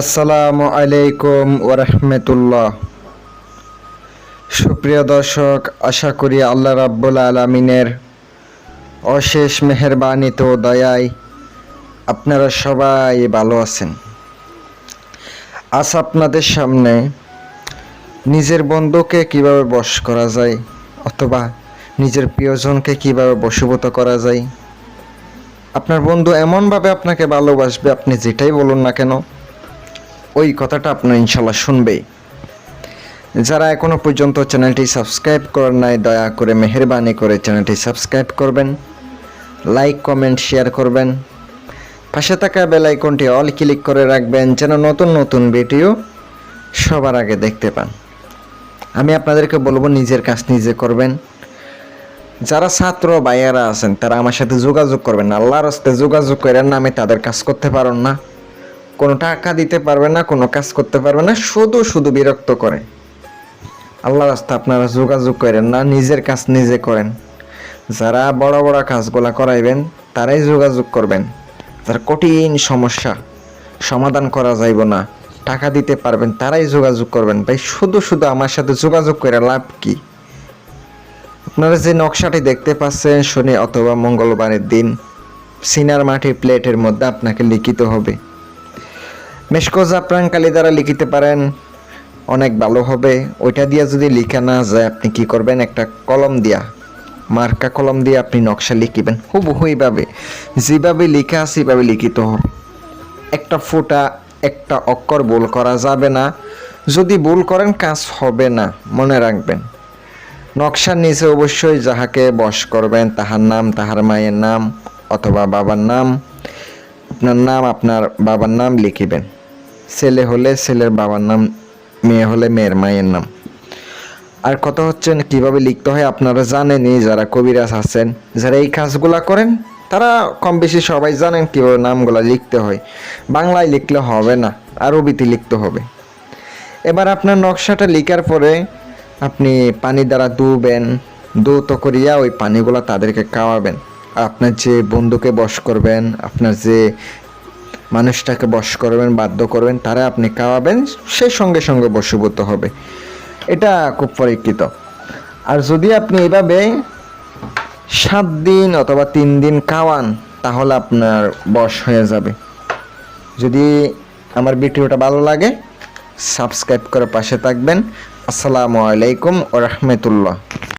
আসসালামু আলাইকুম ওরহমতুল্লাহ। সুপ্রিয় দর্শক, আশা করি আল্লাহ রাব্বুল আলামিনের অশেষ মেহেরবানিতে ও দয়ায় আপনারা সবাই ভালো আছেন। আজ আপনাদের সামনে নিজের বন্ধুকে কিভাবে বশ করা যায় অথবা নিজের প্রিয়জনকে কিভাবে বশীভূত করা যায়। আপনার বন্ধু এমনভাবে আপনাকে ভালোবাসবে, আপনি যেটাই বলুন না কেন ওই কথাটা আপনার ইনশাল্লাহ শুনবে। যারা এখনো পর্যন্ত চ্যানেলটি সাবস্ক্রাইব করেন নাই, দয়া করে মেহেরবানি করে চ্যানেলটি সাবস্ক্রাইব করবেন, লাইক কমেন্ট শেয়ার করবেন, পাশে থাকা বেল আইকনটি অল ক্লিক করে রাখবেন যেন নতুন নতুন ভিডিও সবার আগে দেখতে পান। আমি আপনাদেরকে বলবো নিজের কাজ নিজে করবেন। যারা ছাত্র ভাইয়ারা আছেন তারা আমার সাথে যোগাযোগ করবেন না, আল্লাহর রাস্তায় যোগাযোগ করেন না। আমি তাদের কাজ করতে পারেন না, কোনো টাকা দিতে পারবে না, কোনো কাজ করতে পারবে না, শুধু শুধু বিরক্ত করে। আল্লাহর রাস্তা আপনারা যোগাযোগ করেন না, নিজের কাজ নিজে করেন। যারা বড় বড় কাজগুলা করাইবেন তারাই যোগাযোগ করবেন। যারা কঠিন সমস্যা সমাধান করা যাইব না, টাকা দিতে পারবেন, তারাই যোগাযোগ করবেন। ভাই শুধু শুধু আমার সাথে যোগাযোগ করে লাভ কি? আপনারা যে নকশাটি দেখতে পাচ্ছেন শনি অথবা মঙ্গলবারের দিন সিনার মাটির প্লেটের মধ্যে আপনাকে লিখিত হবে। মেশকো জাফরান কালি দ্বারা লিখিতে পারেন, অনেক ভালো হবে। ওইটা দিয়ে যদি লিখা না যায় আপনি কি করবেন, একটা কলম দিয়া, মার্কা কলম দিয়ে আপনি নকশা লিখিবেন। হুবহু এইভাবে যেভাবে লিখা আছে সেভাবে লিখিত হবে। একটা ফোঁটা একটা অক্ষর ভুল করা যাবে না। যদি ভুল করেন কাজ হবে না, মনে রাখবেন। নকশার নিচে অবশ্যই যাহাকে বশ করবেন তাহার নাম, তাহার মায়ের নাম অথবা বাবার নাম, আপনার নাম, আপনার বাবার নাম লিখিবেন। ছেলে হলে ছেলের বাবার নাম, মেয়ে হলে মেয়ের মায়ের নাম। আর কথা হচ্ছে কিভাবে লিখতে হয় আপনারা জানেনই, যারা কবিরাজ আছেন, যারা এই কাজগুলা করেন তারা কম বেশি সবাই জানেন কীভাবে নামগুলা লিখতে হয়। বাংলায় লিখলে হবে না, আরবিতে লিখতে হবে। এবার আপনার নকশাটা লিখার পরে আপনি পানি দ্বারা ধুবেন, ধৌত করিয়া ওই পানিগুলা তাদেরকে খাওয়াবেন। আপনার যে বন্ধুকে বশ করবেন, আপনার যে মানুষটাকে বশ করবেন, বাধ্য করবেন, তারা আপনি খাওয়াবেন, সে সঙ্গে সঙ্গে বশীভূত হবে। এটা খুব পরীক্ষিত। আর যদি আপনি এভাবে 7 দিন অথবা 3 দিন খাওয়ান তাহলে আপনার বশ হয়ে যাবে। যদি আমার ভিডিওটা ভালো লাগে সাবস্ক্রাইব করে পাশে থাকবেন। আসসালামু আলাইকুম ওয়া রাহমাতুল্লাহ।